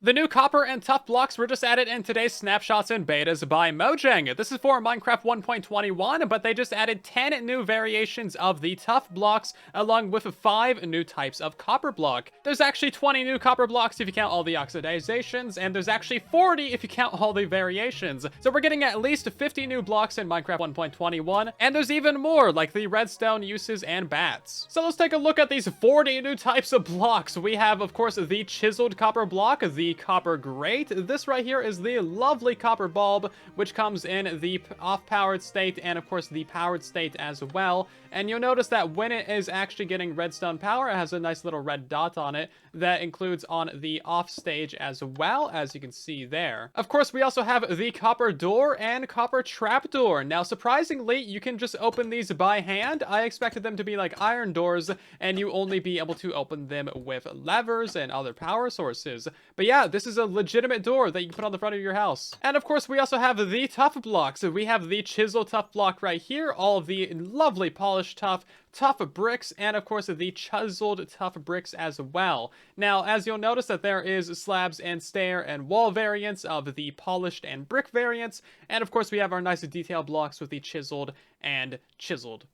The new copper and tuff blocks were just added in today's snapshots and betas by Mojang. This is for Minecraft 1.21, but they just added 10 new variations of the tuff blocks, along with 5 new types of copper block. There's actually 20 new copper blocks if you count all the oxidizations, and there's actually 40 if you count all the variations. So we're getting at least 50 new blocks in Minecraft 1.21, and there's even more, like the redstone uses and bats. So let's take a look at these 40 new types of blocks. We have, of course, the chiseled copper block, the copper grate. This right here is the lovely copper bulb, which comes in the off-powered state and of course the powered state as well. And you'll notice that when it is actually getting redstone power, it has a nice little red dot on it that includes on the off stage as well, as you can see there. Of course, we also have the copper door and copper trapdoor. Now, surprisingly, you can just open these by hand. I expected them to be like iron doors, and you only be able to open them with levers and other power sources. But yeah, this is a legitimate door that you can put on the front of your house. And of course, we also have the tuff blocks. We have the chisel tuff block right here, all of the lovely polished tuff bricks, and of course the chiseled tuff bricks as well. Now, as you'll notice that there is slabs and stair and wall variants of the polished and brick variants, and of course we have our nice detail blocks with the chiseled and chiseled.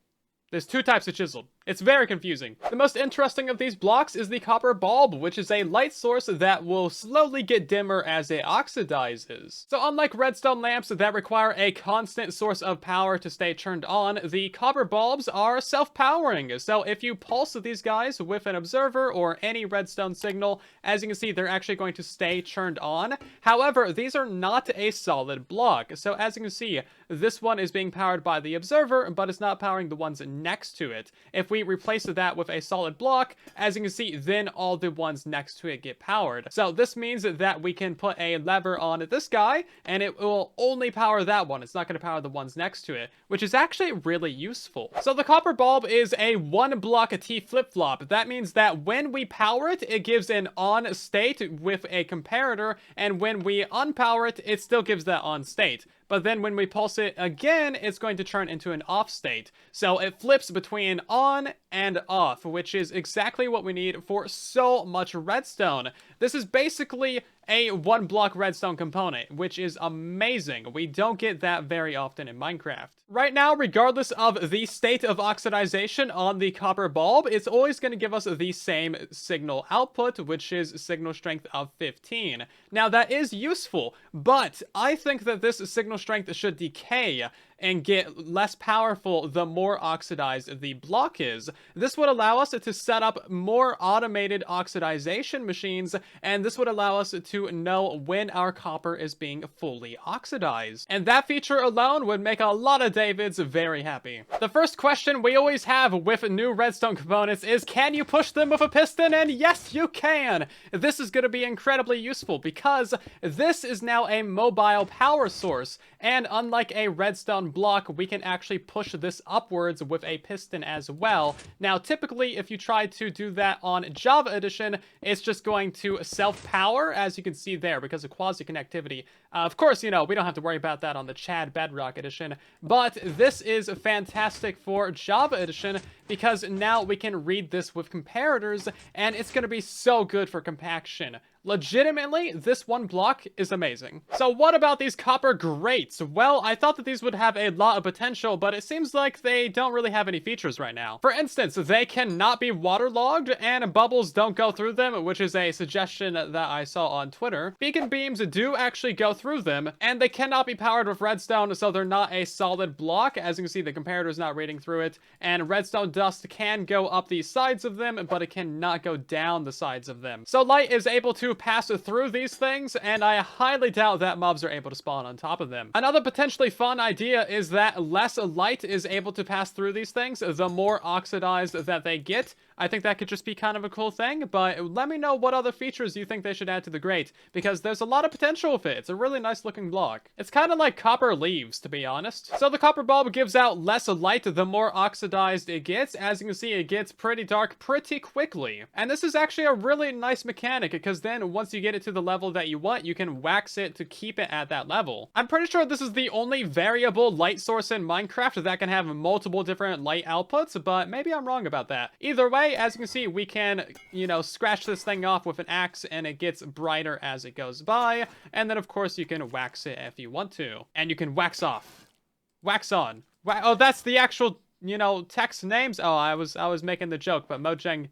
There's 2 types of chiseled. It's very confusing. The most interesting of these blocks is the copper bulb, which is a light source that will slowly get dimmer as it oxidizes. So unlike redstone lamps that require a constant source of power to stay turned on, the copper bulbs are self-powering. So if you pulse these guys with an observer or any redstone signal, as you can see, they're actually going to stay turned on. However, these are not a solid block. So as you can see, this one is being powered by the observer, but it's not powering the ones next to it. If we replace that with a solid block, as you can see, then all the ones next to it get powered. So this means that we can put a lever on this guy, and it will only power that one. It's not going to power the ones next to it, which is actually really useful. So the copper bulb is a 1 block T flip-flop. That means that when we power it, it gives an on state with a comparator, and when we unpower it, it still gives that on state. But then when we pulse it again, it's going to turn into an off state. So it flips between on and off, which is exactly what we need for so much redstone. This is basically a 1 block redstone component, which is amazing. We don't get that very often in Minecraft. Right now, regardless of the state of oxidization on the copper bulb, it's always going to give us the same signal output, which is signal strength of 15. Now, that is useful, but I think that this signal strength should decay and get less powerful the more oxidized the block is. This would allow us to set up more automated oxidization machines, and this would allow us to know when our copper is being fully oxidized. And that feature alone would make a lot of Davids very happy. The first question we always have with new redstone components is, can you push them with a piston? And yes, you can! This is going to be incredibly useful because this is now a mobile power source, and unlike a redstone block, we can actually push this upwards with a piston as well. Now, typically, if you try to do that on Java Edition, it's just going to self-power, as you can see there, because of quasi-connectivity. Of course, you know, we don't have to worry about that on the Chad Bedrock Edition, but this is fantastic for Java Edition because now we can read this with comparators, and it's going to be so good for compaction. Legitimately, this 1 block is amazing. So what about these copper grates? Well, I thought that these would have a lot of potential, but it seems like they don't really have any features right now. For instance, they cannot be waterlogged, and bubbles don't go through them, which is a suggestion that I saw on Twitter. Beacon beams do actually go through them, and they cannot be powered with redstone, so they're not a solid block. As you can see, the comparator is not reading through it, and redstone dust can go up the sides of them, but it cannot go down the sides of them. So light is able to pass through these things, and I highly doubt that mobs are able to spawn on top of them. Another potentially fun idea is that less light is able to pass through these things, the more oxidized that they get. I think that could just be kind of a cool thing, but let me know what other features you think they should add to the grate, because there's a lot of potential with it. It's a really nice looking block. It's kind of like copper leaves, to be honest. So the copper bulb gives out less light the more oxidized it gets. As you can see, it gets pretty dark pretty quickly. And this is actually a really nice mechanic, because then once you get it to the level that you want, you can wax it to keep it at that level. I'm pretty sure this is the only variable light source in Minecraft that can have multiple different light outputs, but maybe I'm wrong about that. Either way, way, as you can see, we can, you know, scratch this thing off with an axe and it gets brighter as it goes by. And then, of course, you can wax it if you want to. And you can wax off. Wax on. Oh, that's the actual, you know, text names. Oh, I was making the joke, but Mojang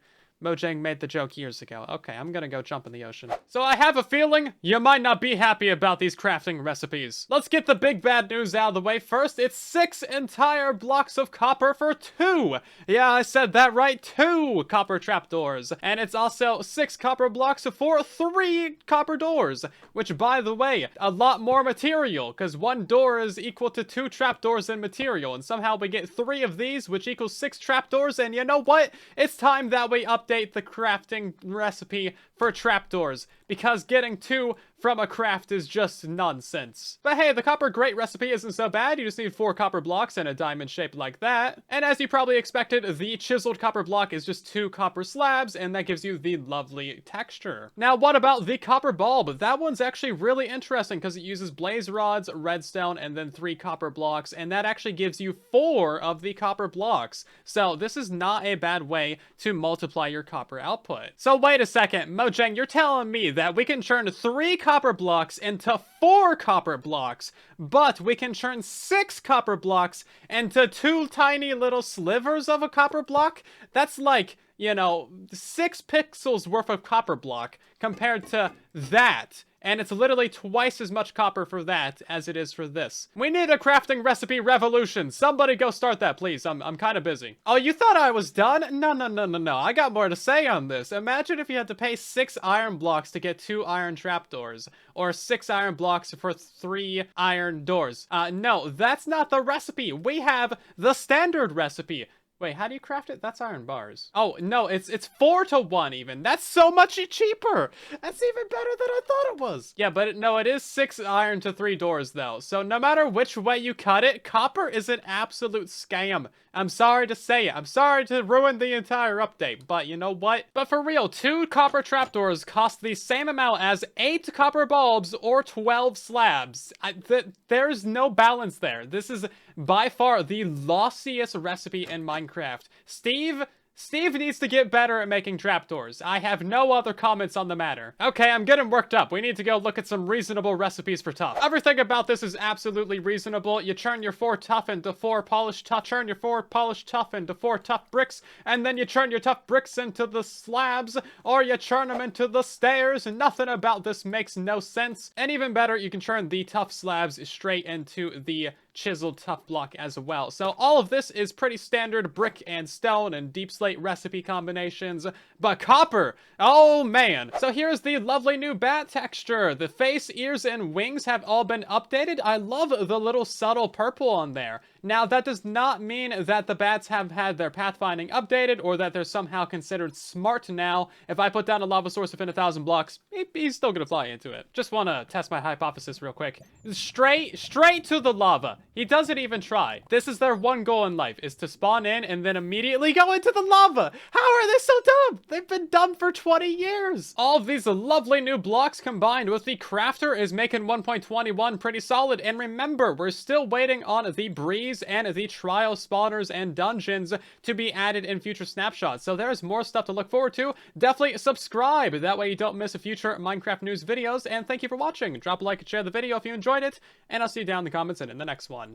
made the joke years ago. Okay, I'm gonna go jump in the ocean. So I have a feeling you might not be happy about these crafting recipes. Let's get the big bad news out of the way first. It's 6 entire blocks of copper for 2. Yeah, I said that right. 2 copper trapdoors. And it's also 6 copper blocks for 3 copper doors. Which, by the way, a lot more material, because 1 door is equal to 2 trapdoors in material. And somehow we get 3 of these, which equals 6 trapdoors. And you know what? It's time that we update the crafting recipe for trapdoors, because getting 2 from a craft is just nonsense. But hey, the copper grate recipe isn't so bad. You just need 4 copper blocks and a diamond shaped like that. And as you probably expected, the chiseled copper block is just 2 copper slabs, and that gives you the lovely texture. Now, what about the copper bulb? That one's actually really interesting because it uses blaze rods, redstone, and then 3 copper blocks, and that actually gives you 4 of the copper blocks. So this is not a bad way to multiply your copper output. So wait a second, Mojang, you're telling me that we can turn 3 copper blocks into 4 copper blocks, but we can turn 6 copper blocks into 2 tiny little slivers of a copper block? That's like, you know, 6 pixels worth of copper block compared to that. And it's literally twice as much copper for that as it is for this. We need a crafting recipe revolution. Somebody go start that, please. I'm kind of busy. Oh, you thought I was done? No. I got more to say on this. Imagine if you had to pay 6 iron blocks to get 2 iron trapdoors, or 6 iron blocks for 3 iron doors. No, that's not the recipe. We have the standard recipe. Wait, how do you craft it? That's iron bars. Oh, no, it's 4 to 1 even. That's so much cheaper. That's even better than I thought it was. Yeah, but no, it is 6 iron to 3 doors though. So no matter which way you cut it, copper is an absolute scam. I'm sorry to say it. I'm sorry to ruin the entire update, but you know what? But for real, 2 copper trapdoors cost the same amount as 8 copper bulbs or 12 slabs. There's no balance there. This is by far the lossiest recipe in Minecraft. Steve needs to get better at making trapdoors. I have no other comments on the matter. Okay, I'm getting worked up. We need to go look at some reasonable recipes for Tuff. Everything about this is absolutely reasonable. You turn your 4 Tuff into 4 polished Tuff, turn your 4 polished Tuff into 4 Tuff bricks, and then you turn your Tuff bricks into the slabs, or you turn them into the stairs. Nothing about this makes no sense. And even better, you can turn the Tuff slabs straight into the chiseled Tuff block as well. So all of this is pretty standard brick and stone and deep slate recipe combinations, but copper, oh man. So here's the lovely new bat texture. The face, ears, and wings have all been updated. I love the little subtle purple on there. Now, that does not mean that the bats have had their pathfinding updated or that they're somehow considered smart now. If I put down a lava source within 1,000 blocks, he's still gonna fly into it. Just want to test my hypothesis real quick. Straight to the lava. He doesn't even try. This is their one goal in life, is to spawn in and then immediately go into the lava. How are they so dumb? They've been dumb for 20 years. All of these lovely new blocks combined with the crafter is making 1.21 pretty solid. And remember, we're still waiting on the breeze and the trial spawners and dungeons to be added in future snapshots. So there's more stuff to look forward to. Definitely subscribe. That way you don't miss future Minecraft news videos. And thank you for watching. Drop a like and share the video if you enjoyed it. And I'll see you down in the comments and in the next one.